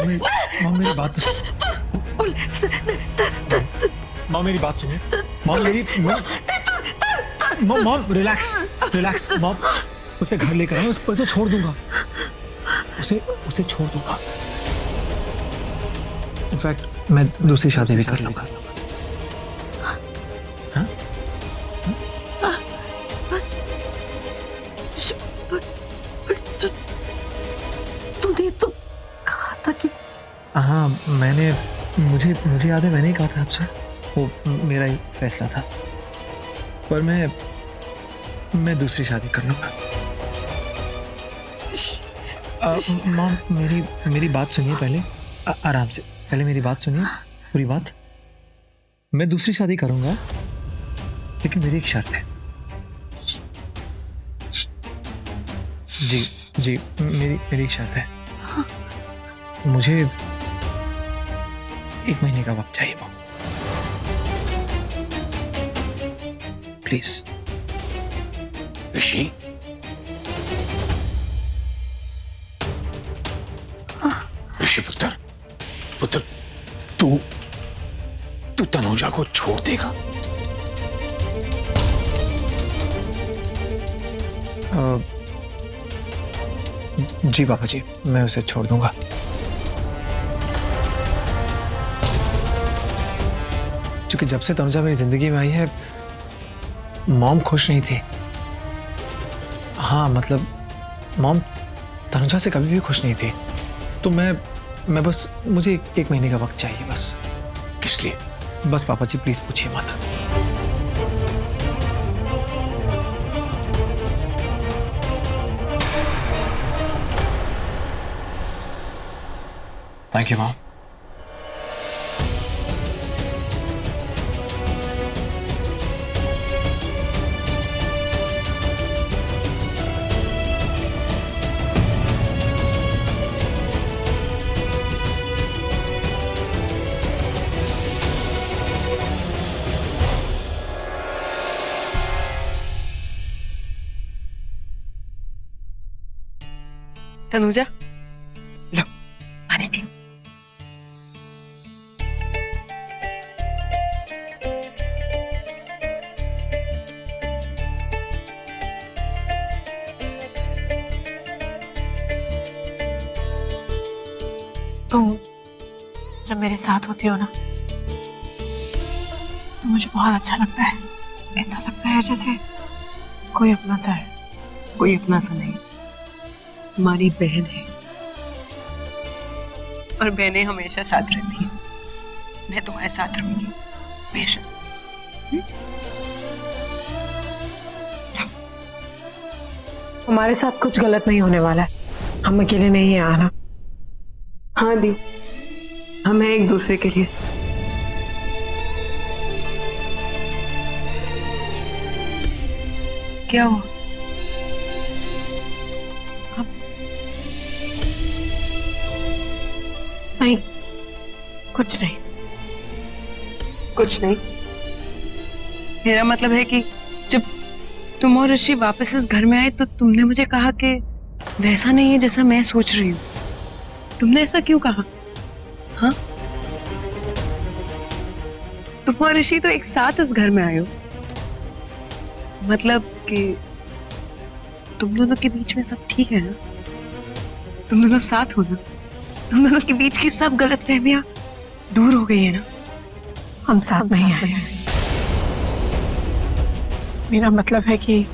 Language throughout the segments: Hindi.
मॉम मेरी बात तो मॉम मेरी बात सुनिए। मॉम मेरी मॉम रिलैक्स मॉम। उसे घर लेकर आए, उसे छोड़ दूंगा, उसे छोड़ दूंगा। इनफैक्ट मैं दूसरी शादी भी कर लूंगा। तूने तो कहा था कि हाँ मुझे याद है, मैंने ही कहा था आपसे, वो मेरा ही फैसला था। पर मैं दूसरी शादी कर लूंगा। मॉम मेरी बात सुनिए पहले, आराम से। पहले मेरी बात सुनिए, पूरी बात। मैं दूसरी शादी करूंगा, लेकिन मेरी एक शर्त है। जी मेरी एक शर्त है। मुझे 1 महीने का वक्त चाहिए मॉम, प्लीज। ऋषि, ऋषि पुत्र, तू तनुजा को छोड़ देगा? जी पापा जी, मैं उसे छोड़ दूंगा। क्योंकि जब से तनुजा मेरी जिंदगी में आई है, मॉम खुश नहीं थी। हाँ मतलब मॉम तनुजा से कभी भी खुश नहीं थी। तो मैं बस, मुझे 1 महीने का वक्त चाहिए बस। किस लिए? बस पापा जी प्लीज पूछिए मत। Thank you mom. तनुजा, लो पानी पी। तुम जब मेरे साथ होती हो ना, तो मुझे बहुत अच्छा लगता है। ऐसा लगता है जैसे कोई अपना सा है। कोई अपना सा नहीं, हमारी बहन है, और बहनें हमेशा साथ रहती हैं। मैं तुम्हारे साथ रहूंगी हमेशा। हमारे साथ कुछ गलत नहीं होने वाला है। हम अकेले नहीं है आना। हाँ दी, हम हैं एक दूसरे के लिए। क्या हुआ? नहीं, कुछ नहीं। कुछ नहीं? मेरा मतलब है कि जब तुम और ऋषि वापस इस घर में आए तो तुमने मुझे कहा कि वैसा नहीं है जैसा मैं सोच रही हूँ। तुमने ऐसा क्यों कहा? हाँ, तुम और ऋषि तो एक साथ इस घर में आए हो। मतलब कि तुम दोनों के बीच में सब ठीक है ना? तुम दोनों साथ हो ना? तुम दोनों के बीच की सब गलतफहमियां दूर हो गई है ना? हम साथ नहीं हैं। मेरा मतलब है कि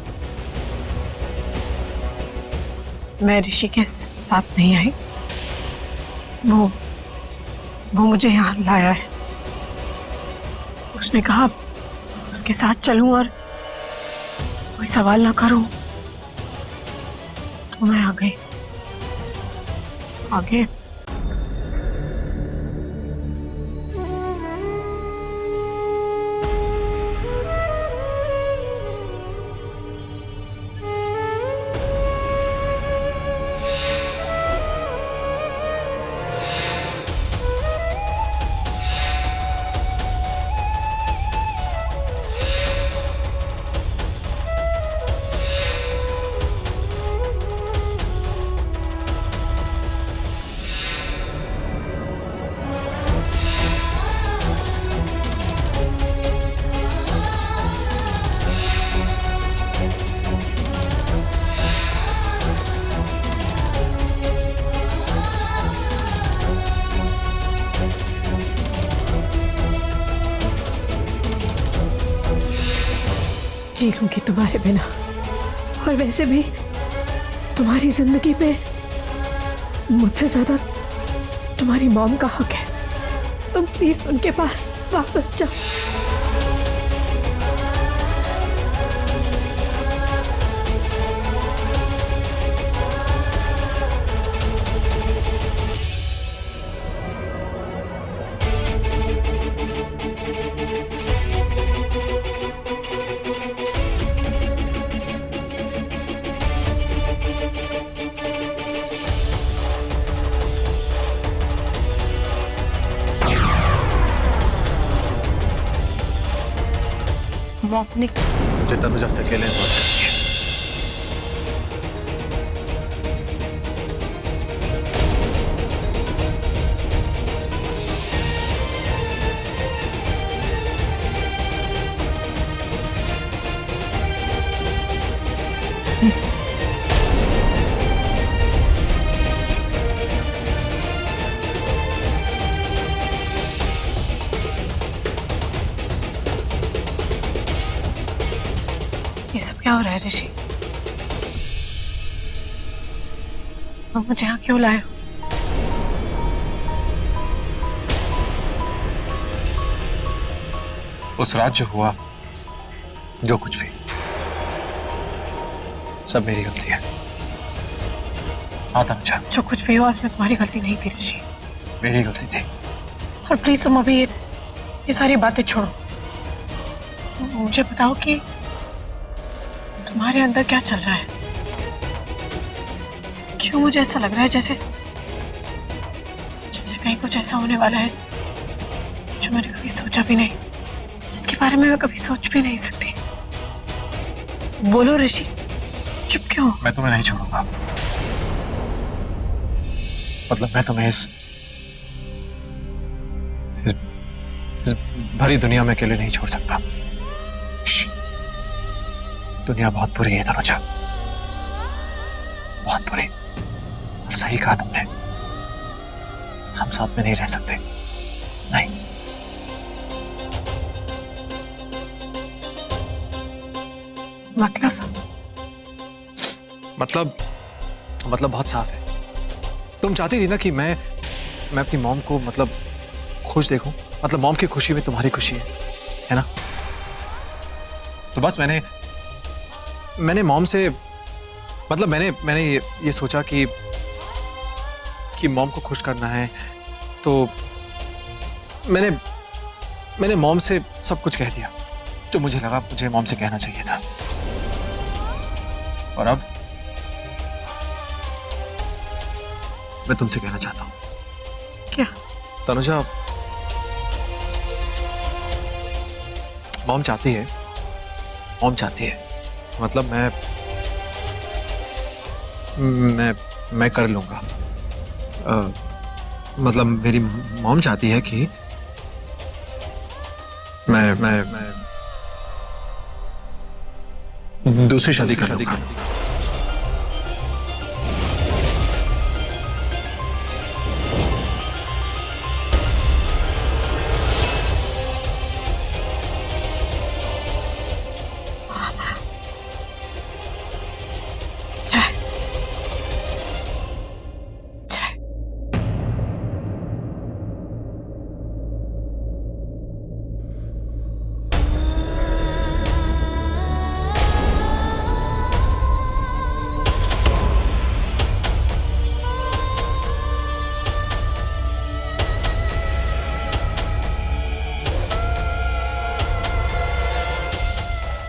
मैं ऋषि के साथ नहीं आई। वो मुझे यहाँ लाया है। उसने कहा उसके साथ चलूं और कोई सवाल ना करूं, तो मैं आ गई। आगे जी लूंगी तुम्हारे बिना। और वैसे भी तुम्हारी जिंदगी में मुझसे ज्यादा तुम्हारी मॉम का हक है। तुम प्लीज उनके पास वापस जाओ। मॉम ने मुझे तनुजा से अकेले बात करनी है। ये सब क्या हो रहा है ऋषि? तुम मुझे यहाँ क्यों लाए हो? उस रात जो हुआ, जो कुछ भी, सब मेरी गलती है। हाँ तनुजा, जो कुछ भी हुआ उसमें तुम्हारी गलती नहीं थी ऋषि। मेरी गलती थी। और प्लीज तुम अभी ये सारी बातें छोड़ो। मुझे बताओ कि तुम्हारे अंदर क्या चल रहा है? क्यों मुझे ऐसा लग रहा है जैसे कहीं कुछ ऐसा होने वाला है जो मैंने कभी सोचा भी नहीं, जिसके बारे में मैं कभी सोच भी नहीं सकती। बोलो ऋषि, चुप क्यों? मैं तुम्हें नहीं छोड़ूंगा। मतलब मैं तुम्हें इस भरी दुनिया में अकेले नहीं छोड़ सकता। दुनिया बहुत बुरी है तनुजा, बहुत बुरी। और सही कहा तुमने, हम साथ में नहीं रह सकते। नहीं। मतलब बहुत साफ है। तुम चाहती थी ना कि मैं अपनी मॉम को मतलब खुश देखूं। मतलब मॉम की खुशी में तुम्हारी खुशी है ना? तो बस मैंने मॉम से मतलब मैंने ये सोचा कि मॉम को खुश करना है, तो मैंने मॉम से सब कुछ कह दिया जो मुझे लगा मुझे मॉम से कहना चाहिए था। और अब मैं तुमसे कहना चाहता हूँ। क्या? तनुजा, मॉम चाहती है मतलब मैं कर लूंगा। मतलब मेरी मॉम चाहती है कि मैं दूसरी शादी कर लूंगा।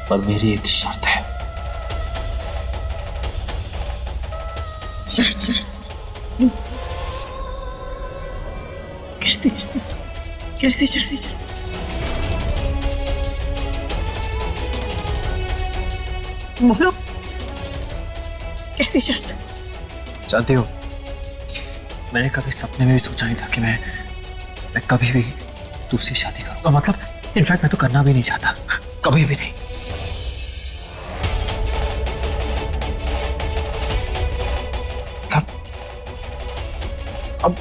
पर मेरी एक शर्त है। शर्त? कैसी शर्त? बोलो, कैसी शर्त? जानती हो, मैंने कभी सपने में भी सोचा नहीं था कि मैं कभी भी दूसरी शादी करूंगा। मतलब इनफैक्ट मैं तो करना भी नहीं चाहता, कभी भी नहीं। अब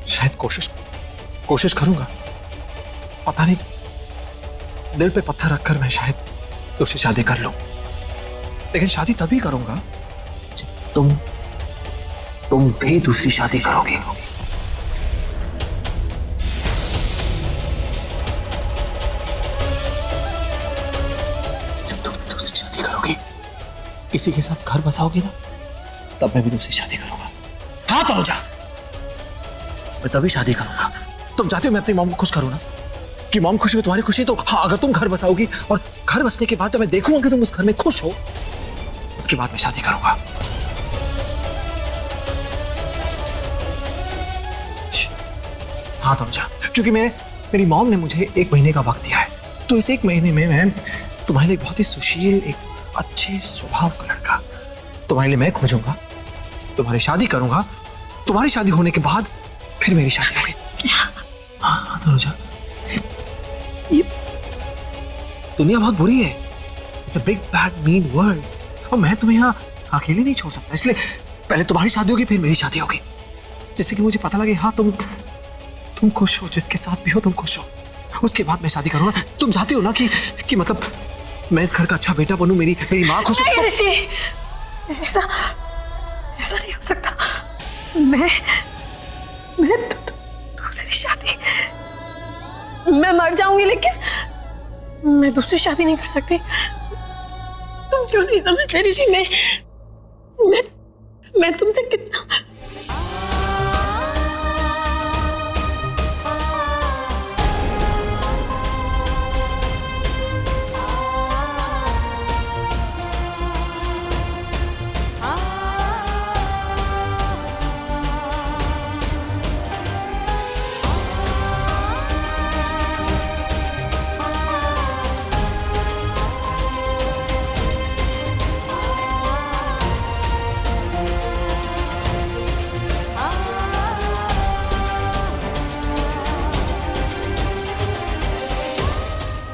शायद कोशिश करूंगा। पता नहीं, दिल पे पत्थर रखकर मैं शायद तो उससे शादी कर लो, लेकिन शादी तभी करूंगा जब तुम भी दूसरी शादी करोगे। जब तुम भी दूसरी शादी करोगी, किसी के साथ घर बसाओगी ना, तब मैं भी दूसरी शादी करूंगा। हाँ तनुजा, मैं तभी शादी करूंगा। तुम चाहते हो मैं अपनी मॉम को खुश करूं ना, कि मॉम खुशी में तुम्हारी खुशी, तो हाँ अगर तुम घर बसाओगी और घर बसने के बाद जब मैं देखूंगा कि तुम उस घर में खुश हो, उसके बाद मैं शादी करूंगा। हाँ तनुजा, क्योंकि मेरी मॉम ने मुझे 1 महीने का वक्त दिया है, तो इस 1 महीने में मैं तुम्हारे लिए बहुत ही सुशील, एक अच्छे स्वभाव का लड़का तुम्हारे लिए मैं खोजूंगा, तुम्हारी शादी करूंगा। तुम्हारी शादी होने के बाद फिर मेरी शादी होगी। हाँ तनुजा, ये दुनिया बहुत बुरी है। It's a big bad mean world, और मैं तुम्हें यहाँ अकेले नहीं छोड़ सकता, इसलिए पहले तुम्हारी शादी होगी फिर मेरी शादी होगी, जिससे कि मुझे पता लगे हाँ तुम खुश हो, जिसके साथ भी हो तुम खुश हो, उसके बाद मैं शादी करूंगा। तुम चाहते हो ना कि मतलब मैं इस घर का अच्छा बेटा बनूं, मेरी माँ खुश हो। ऋषि, ऐसा नहीं हो सकता। मैं दूसरी शादी, मैं मर जाऊंगी लेकिन मैं दूसरी शादी नहीं कर सकती। तुम क्यों नहीं समझते ऋषि? मैं तुमसे कितना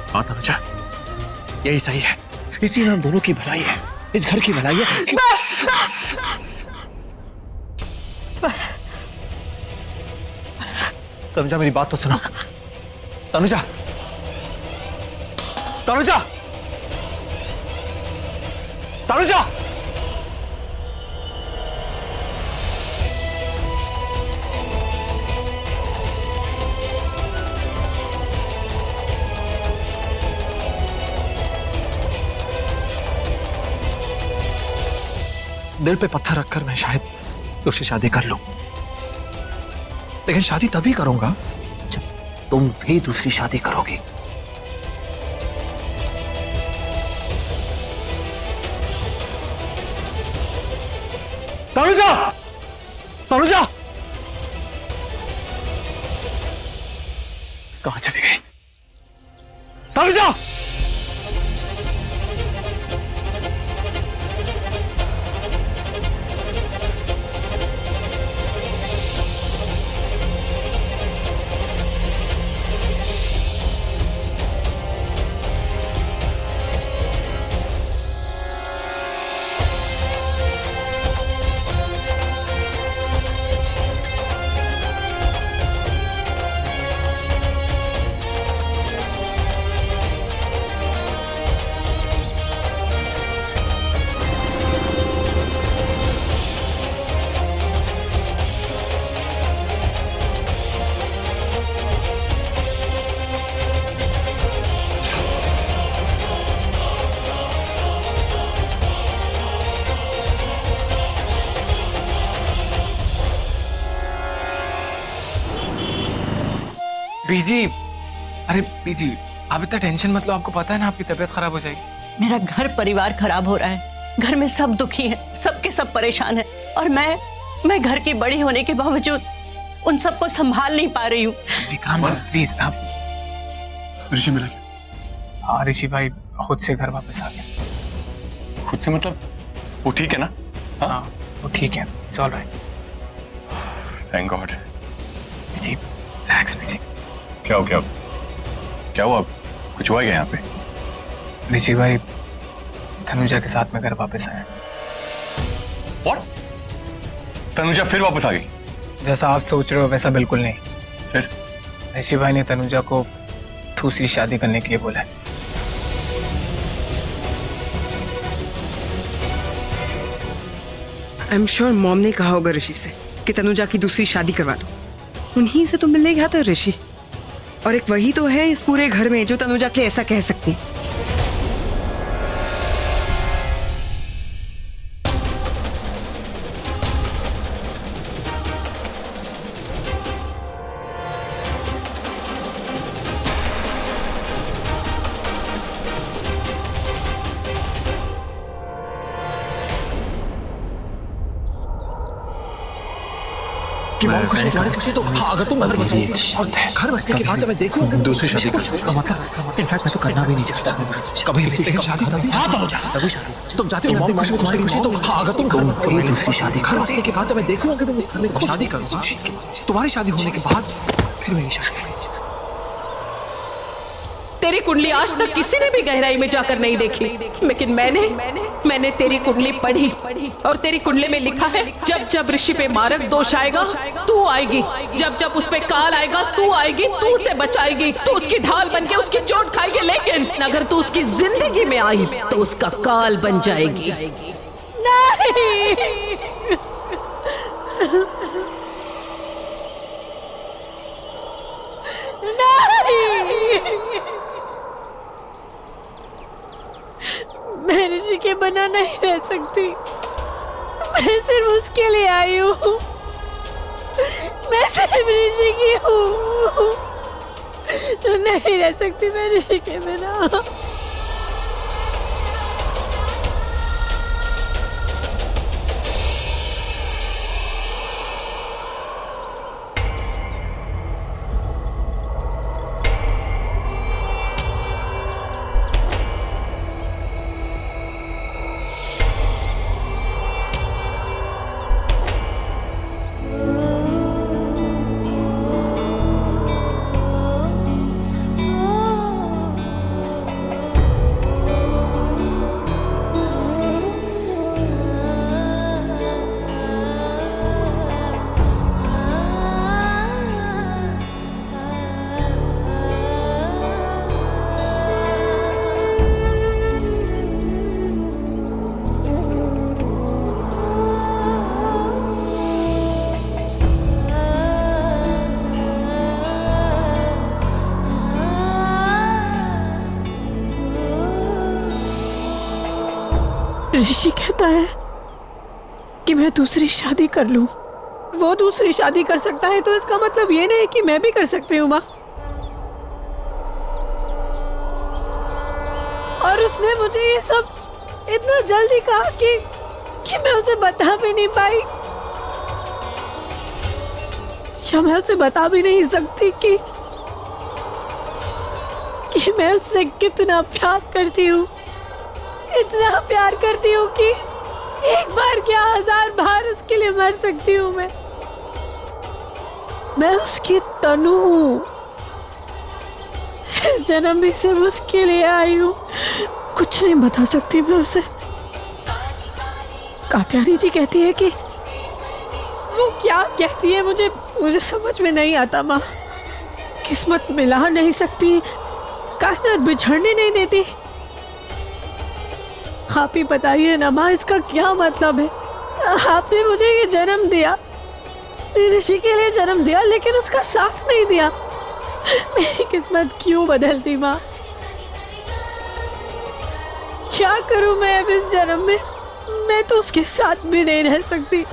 हाँ तनुजा, यही सही है, इसी में हम दोनों की भलाई है, इस घर की भलाई है। बस तनुजा, मेरी बात तो सुनो। तनुजा, तनुजा, तनुजा, दिल पे पत्थर रखकर मैं शायद तुझसे शादी कर लूं, लेकिन शादी तभी करूंगा जब तुम भी दूसरी शादी करोगी। तनुजा, तनुजा, कहां चली गई तनुजा? बीजी, अरे बीजी, आप इतना टेंशन मत लो, आपको पता है ना आपकी तबीयत खराब हो जाएगी। मेरा घर परिवार खराब हो रहा है, घर में सब दुखी हैं, सबके सब परेशान हैं, और मैं घर की बड़ी होने के बावजूद उन सबको संभाल नहीं पा रही हूँ। जी काम प्लीज आप। ऋषि मिला? हाँ ऋषि भाई खुद से घर वापस आ गया। खुद से मतलब वो ठीक है ना? हाँ वो ठीक है, it's all right. Thank God. Beeji relax Beeji. क्या हो क्या हुआ? कुछ हुआ क्या यहाँ पे? ऋषि भाई तनुजा के साथ में घर वापस आए। What? तनुजा फिर वापस आ गई? जैसा आप सोच रहे हो वैसा बिल्कुल नहीं। फिर ऋषि भाई ने तनुजा को दूसरी शादी करने के लिए बोला है। आई एम श्योर मॉम ने कहा होगा ऋषि से कि तनुजा की दूसरी शादी करवा दो। उन्हीं से तो मिलने गया था ऋषि, और एक वही तो है इस पूरे घर में जो तनुजा के लिए ऐसा कह सकती। कि मॉम खुश नहीं तुम्हारे से तो हाँ, अगर तुम घर बसाओगे एक शर्त है, घर बसने के बाद जब मैं देखूंगा दूसरी शादी का मतलब इनफैक्ट मैं तो करना भी नहीं चाहता कभी भी लेकिन शादी हाँ तभी शादी तुम चाहते हो मॉम खुश हो तुम्हारी खुशी तो हाँ, अगर तुम घर बसोगे दूसरी शादी घर बसने के बाद जब मैं देखूंगा कि तुम उस घर में शादी करोगे तुम्हारी शादी होने के बाद फिर मेरी शादी। तेरी कुंडली आज तक किसी ने भी गहराई में जाकर नहीं देखी, लेकिन मैंने तेरी कुंडली पढ़ी और तेरी कुंडली में लिखा है जब जब ऋषि पे मारक दोष आएगा तू आएगी, जब जब उस पे काल आएगा तू आएगी, तू उसे बचाएगी, तू उसकी ढाल बनके उसकी चोट खाएगी, लेकिन अगर तू उसकी जिंदगी में आई तो उसका काल बन जाएगी। नहीं मैं ऋषि के बिना नहीं रह सकती, मैं सिर्फ उसके लिए आई हूँ, मैं सिर्फ ऋषि की हूँ, नहीं रह सकती मैं ऋषि के बिना। ऋषि कहता है कि मैं दूसरी शादी कर लूं। वो दूसरी शादी कर सकता है तो इसका मतलब ये नहीं कि मैं भी कर सकती हूँ माँ। और उसने मुझे ये सब इतना जल्दी कहा कि मैं उसे बता भी नहीं पाई, या मैं उसे बता भी नहीं सकती कि मैं उससे कितना प्यार करती हूँ, इतना प्यार करती हूँ कि एक बार क्या 1000 बार उसके लिए मर सकती हूँ। मैं उसकी तनु हूँ, इस जन्म में सिर्फ उसके लिए आई हूँ, कुछ नहीं बता सकती मैं उसे। कात्यायनी जी कहती है कि वो क्या कहती है मुझे समझ में नहीं आता माँ। किस्मत मिला नहीं सकती, कायनात बिछड़ने नहीं देती। आप ही बताइए ना माँ, इसका क्या मतलब है? आपने मुझे ये जन्म दिया, ऋषि के लिए जन्म दिया, लेकिन उसका साथ नहीं दिया। मेरी किस्मत क्यों बदलती माँ? क्या करूं मैं अब इस जन्म में? मैं तो उसके साथ भी नहीं रह सकती।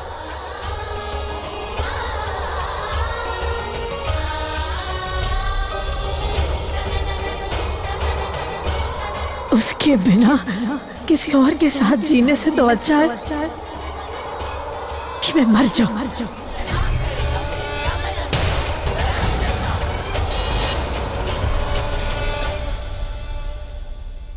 उसके बिना किसी और के साथ जीने से तो अच्छा है कि मैं मर जाऊं।